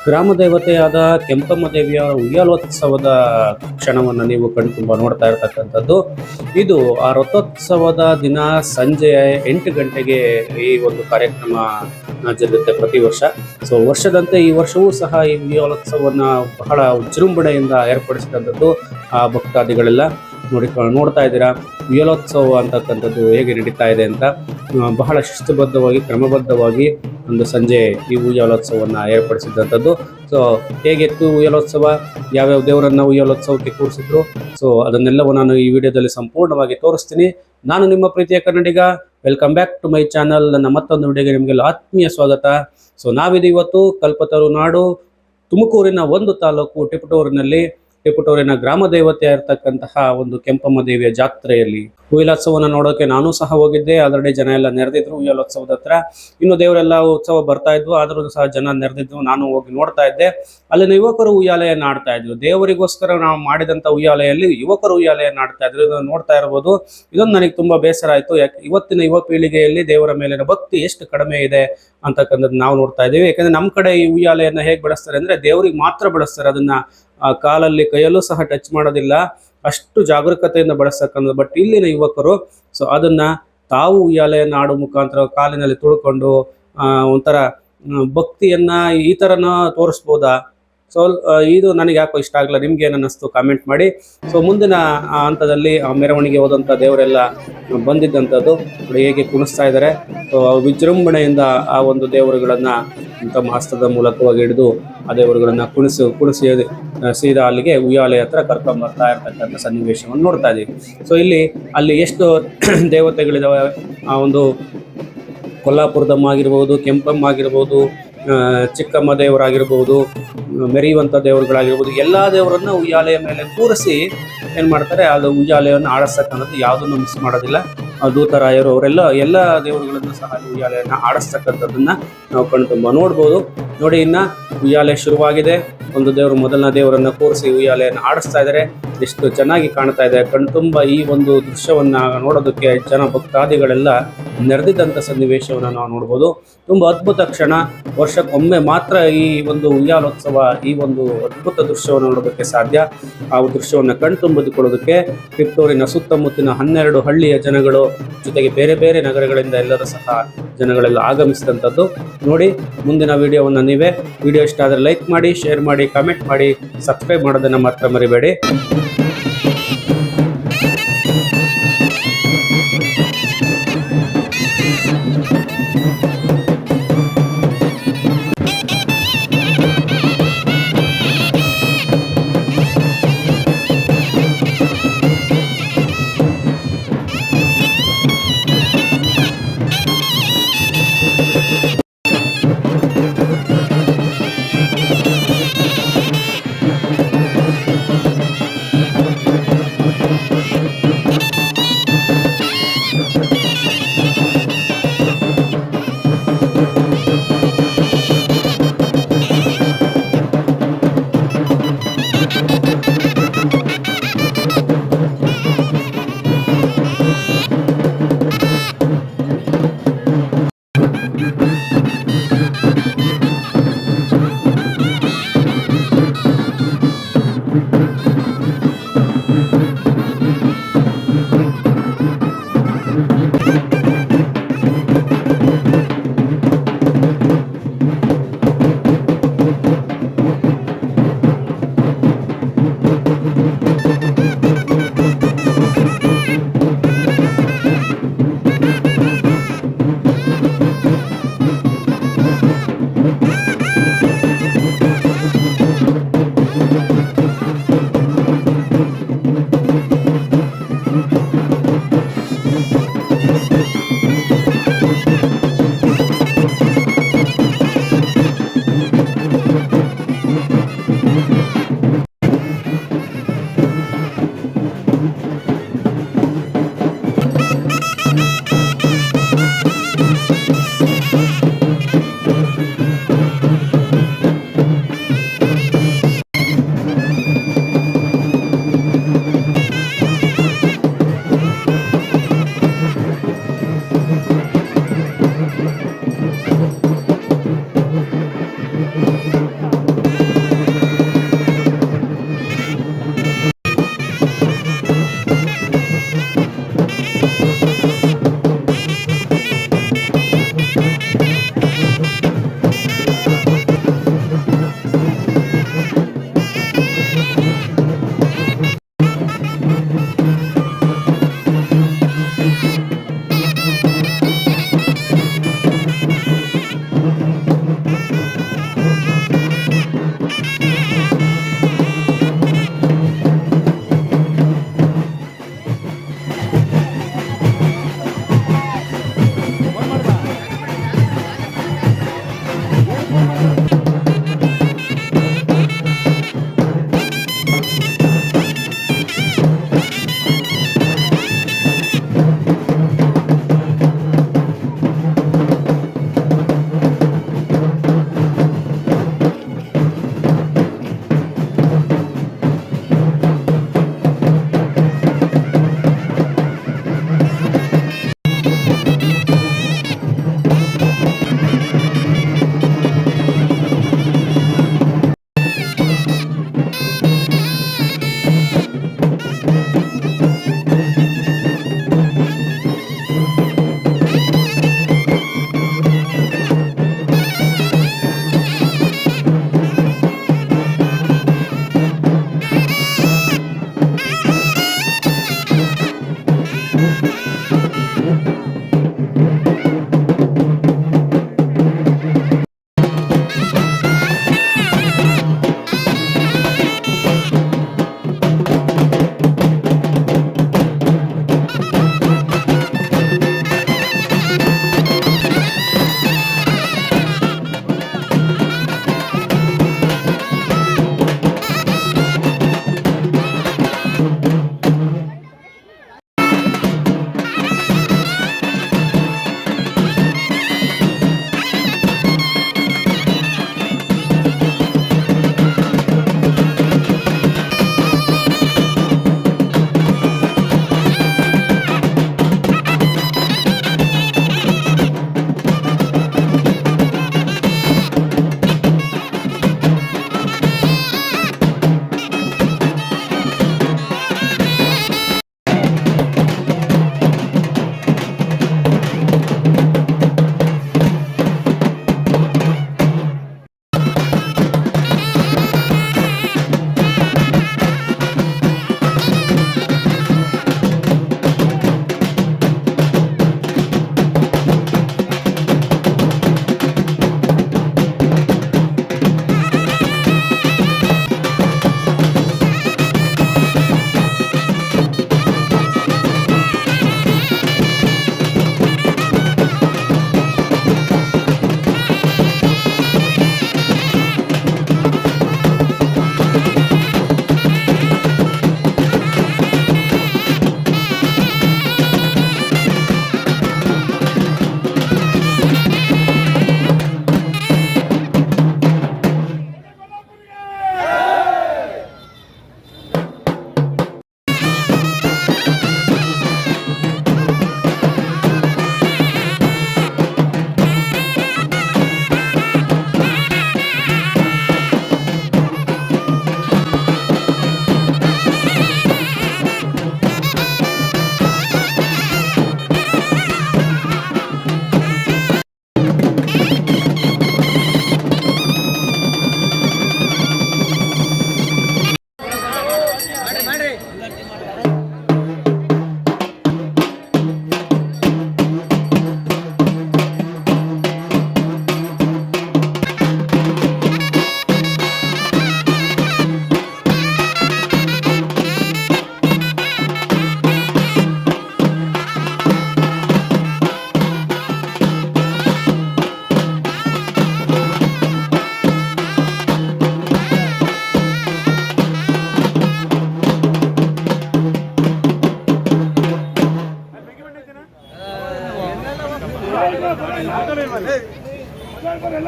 ಗ್ರಾಮ ದೇವತೆಯಾದ ಕೆಂಪಮ್ಮ ದೇವಿಯ ಉಯ್ಯಾಲೋತ್ಸವದ ಕ್ಷಣವನ್ನು ನೀವು ಕಣ್ತುಂಬ ನೋಡ್ತಾ ಇರತಕ್ಕಂಥದ್ದು. ಇದು ಆ ರಥೋತ್ಸವದ ದಿನ ಸಂಜೆ 8 ಗಂಟೆಗೆ ಈ ಒಂದು ಕಾರ್ಯಕ್ರಮ ಜರುಗುತ್ತೆ ಪ್ರತಿ ವರ್ಷ. ಸೊ ವರ್ಷದಂತೆ ಈ ವರ್ಷವೂ ಸಹ ಈ ಉಯ್ಯಾಲೋತ್ಸವವನ್ನು ಬಹಳ ವಿಜೃಂಭಣೆಯಿಂದ ಏರ್ಪಡಿಸಿದಂಥದ್ದು. ಆ ಭಕ್ತಾದಿಗಳೆಲ್ಲ ನೋಡ್ತಾ ಇದ್ದೀರಾ ಉಯ್ಯಾಲೋತ್ಸವ ಅಂತಕ್ಕಂಥದ್ದು ಹೇಗೆ ನಡೀತಾ ಇದೆ ಅಂತ. ಬಹಳ ಶಿಸ್ತುಬದ್ಧವಾಗಿ ಕ್ರಮಬದ್ಧವಾಗಿ ಒಂದು ಸಂಜೆ ಈ ಉಯ್ಯಾಲೋತ್ಸವವನ್ನು ಏರ್ಪಡಿಸಿದಂಥದ್ದು. ಸೊ ಹೇಗಿತ್ತು ಉಯ್ಯಾಲೋತ್ಸವ, ಯಾವ್ಯಾವ ದೇವರನ್ನ ಉಯ್ಯಾಲೋತ್ಸವಕ್ಕೆ ಕೂರಿಸಿದ್ರು, ಸೊ ಅದನ್ನೆಲ್ಲವೂ ನಾನು ಈ ವಿಡಿಯೋದಲ್ಲಿ ಸಂಪೂರ್ಣವಾಗಿ ತೋರಿಸ್ತೀನಿ. ನಾನು ನಿಮ್ಮ ಪ್ರೀತಿಯ Kannadiga. Welcome back to my channel. ನನ್ನ ಮತ್ತೊಂದು ವಿಡಿಯೋಗೆ ನಿಮಗೆಲ್ಲ ಆತ್ಮೀಯ ಸ್ವಾಗತ. ಸೊ ನಾವಿದು ಇವತ್ತು ಕಲ್ಪತರು ನಾಡು ತುಮಕೂರಿನ ಒಂದು ತಾಲೂಕು ಟಿಪಟೂರಿನ ಗ್ರಾಮ ದೇವತೆ ಇರತಕ್ಕಂತಹ ಒಂದು ಕೆಂಪಮ್ಮ ದೇವಿಯ ಜಾತ್ರೆಯಲ್ಲಿ ಉಯ್ಯಾಲೋತ್ಸವನ ನೋಡೋಕೆ ನಾನು ಸಹ ಹೋಗಿದ್ದೆ. ಆಲ್ರೆಡಿ ಜನ ಎಲ್ಲ ನೆರೆದಿದ್ರು ಉಯ್ಯಾಲೋತ್ಸವದ ಹತ್ರ. ಇನ್ನು ದೇವರೆಲ್ಲ ಉತ್ಸವ ಬರ್ತಾ ಇದ್ವು, ಆದ್ರೂ ಸಹ ಜನ ನೆರೆದಿದ್ವು. ನಾನು ಹೋಗಿ ನೋಡ್ತಾ ಇದ್ದೆ. ಅಲ್ಲಿನ ಯುವಕರು ಉಯ್ಯಾಲೆಯನ್ನು ಆಡ್ತಾ ಇದ್ರು. ದೇವರಿಗೋಸ್ಕರ ನಾವು ಮಾಡಿದಂಥ ಉಯ್ಯಾಲೆಯಲ್ಲಿ ಯುವಕರು ಉಯ್ಯಾಲೆಯನ್ನು ಆಡ್ತಾ ಇದ್ರು. ಇದನ್ನು ನೋಡ್ತಾ ಇರ್ಬೋದು. ಇದೊಂದು ನನಗೆ ತುಂಬಾ ಬೇಸರ ಆಯ್ತು. ಇವತ್ತಿನ ಯುವ ಪೀಳಿಗೆಯಲ್ಲಿ ದೇವರ ಮೇಲಿನ ಭಕ್ತಿ ಎಷ್ಟು ಕಡಿಮೆ ಇದೆ ಅಂತಕ್ಕಂಥದ್ದು ನಾವು ನೋಡ್ತಾ ಇದ್ದೀವಿ. ಯಾಕಂದ್ರೆ ನಮ್ಮ ಕಡೆ ಈ ಉಯ್ಯಾಲೆಯನ್ನ ಹೇಗೆ ಬಳಸ್ತಾರೆ ಅಂದ್ರೆ ದೇವರಿಗೆ ಮಾತ್ರ ಬಳಸ್ತಾರೆ. ಅದನ್ನ ಕಾಲಲ್ಲಿ ಕೈಯಲ್ಲೂ ಸಹ ಟಚ್ ಮಾಡೋದಿಲ್ಲ, ಅಷ್ಟು ಜಾಗರೂಕತೆಯಿಂದ ಬಳಸ್ತಕ್ಕಂಥದ್ದು. ಬಟ್ ಇಲ್ಲಿನ ಯುವಕರು ಸೊ ಅದನ್ನ ತಾವು ಉಯ್ಯಾಲೆಯನ್ನು ಆಡೋ ಮುಖಾಂತರ ಕಾಲಿನಲ್ಲಿ ತುಳ್ಕೊಂಡು ಒಂಥರ ಭಕ್ತಿಯನ್ನ ಈ ಥರನ ತೋರಿಸ್ಬೋದಾ? ಸೊ ಇದು ನನಗೆ ಯಾಕೋ ಇಷ್ಟ ಆಗಲ್ಲ. ನಿಮ್ಗೆ ಏನು ಅನ್ನಿಸ್ತು ಕಾಮೆಂಟ್ ಮಾಡಿ. ಸೊ ಮುಂದಿನ ಹಂತದಲ್ಲಿ ಆ ಮೆರವಣಿಗೆ ಹೋದಂಥ ದೇವರೆಲ್ಲ ಬಂದಿದ್ದಂಥದ್ದು ಹೇಗೆ ಕುಣಿಸ್ತಾ ಇದ್ದಾರೆ. ಸೊ ವಿಜೃಂಭಣೆಯಿಂದ ಆ ಒಂದು ದೇವರುಗಳನ್ನ ತಮ್ಮ ಹಸ್ತದ ಮೂಲಕವಾಗಿ ಹಿಡಿದು ಆ ದೇವರುಗಳನ್ನ ಕುಣಿಸಿ ಸೀದಾ ಅಲ್ಲಿಗೆ ಉಯ್ಯಾಲೆ ಹತ್ರ ಕರ್ಕೊಂಡ್ ಬರ್ತಾ ಇರ್ತಕ್ಕಂಥ ಸನ್ನಿವೇಶವನ್ನು ನೋಡ್ತಾ ಇದೀವಿ. ಸೊ ಅಲ್ಲಿ ಎಷ್ಟು ದೇವತೆಗಳಿದಾವೆ. ಆ ಒಂದು ಕೊಲ್ಲಾಪುರದಮ್ಮ ಆಗಿರ್ಬೋದು, ಕೆಂಪಮ್ಮ ಆಗಿರ್ಬೋದು, ಚಿಕ್ಕಮ್ಮ ದೇವರಾಗಿರ್ಬೋದು, ಮೆರೆಯುವಂಥ ದೇವರುಗಳಾಗಿರ್ಬೋದು, ಎಲ್ಲ ದೇವರನ್ನ ಉಯ್ಯಾಲೆಯ ಮೇಲೆ ಕೂರಿಸಿ ಏನು ಮಾಡ್ತಾರೆ, ಅದು ಉಯ್ಯಾಲೆಯನ್ನು ಆಡಿಸ್ತಕ್ಕಂಥದ್ದು ಯಾವುದನ್ನು ಮಿಸ್ ಮಾಡೋದಿಲ್ಲ. ದೂತರಾಯರು ಅವರೆಲ್ಲ ಎಲ್ಲ ದೇವರುಗಳನ್ನು ಸಹ ಉಯ್ಯಾಲೆಯನ್ನು ಆಡಿಸ್ತಕ್ಕಂಥದ್ದನ್ನ ನಾವು ಕಣ್ತುಂಬ ನೋಡ್ಬೋದು. ನೋಡಿ, ಇನ್ನ ಉಯ್ಯಾಲೆ ಶುರುವಾಗಿದೆ. ಒಂದು ದೇವರು ಮೊದಲನೇ ದೇವರನ್ನ ಕೂರಿಸಿ ಉಯ್ಯಾಲೆಯನ್ನು ಆಡಿಸ್ತಾ ಇದ್ದಾರೆ. ಎಷ್ಟು ಚೆನ್ನಾಗಿ ಕಾಣ್ತಾ ಇದೆ. ಕಣ್ತುಂಬ ಈ ಒಂದು ದೃಶ್ಯವನ್ನ ನೋಡೋದಕ್ಕೆ ಜನ ಭಕ್ತಾದಿಗಳೆಲ್ಲ ನೆರೆದಿದ್ದಂಥ ಸನ್ನಿವೇಶವನ್ನು ನಾವು ನೋಡ್ಬೋದು. ತುಂಬಾ ಅದ್ಭುತ ಕ್ಷಣ. ವರ್ಷಕ್ಕೊಮ್ಮೆ ಮಾತ್ರ ಈ ಒಂದು ಉಯ್ಯಾಲೋತ್ಸವ, ಈ ಒಂದು ಅದ್ಭುತ ದೃಶ್ಯವನ್ನು ನೋಡೋದಕ್ಕೆ ಸಾಧ್ಯ. ಆ ದೃಶ್ಯವನ್ನು ಕಣ್ತುಂಬಿಕೊಳ್ಳೋದಕ್ಕೆ ಟಿಪಟೂರಿನ ಸುತ್ತಮುತ್ತಿನ 12 ಹಳ್ಳಿಯ ಜನಗಳು ಜೊತೆಗೆ ಬೇರೆ ಬೇರೆ ನಗರಗಳಿಂದ ಎಲ್ಲರೂ ಸಹ ಜನಗಳೆಲ್ಲ ಆಗಮಿಸಿದಂಥದ್ದು. ನೋಡಿ, ಮುಂದಿನ ವಿಡಿಯೋವನ್ನು ನೀವೇ. ವಿಡಿಯೋ ಇಷ್ಟ ಆದರೆ ಲೈಕ್ ಮಾಡಿ, ಶೇರ್ ಮಾಡಿ, ಕಾಮೆಂಟ್ ಮಾಡಿ, ಸಬ್ಸ್ಕ್ರೈಬ್ ಮಾಡೋದನ್ನು ಮಾತ್ರ ಮರಿಬೇಡಿ.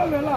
ವೇಲ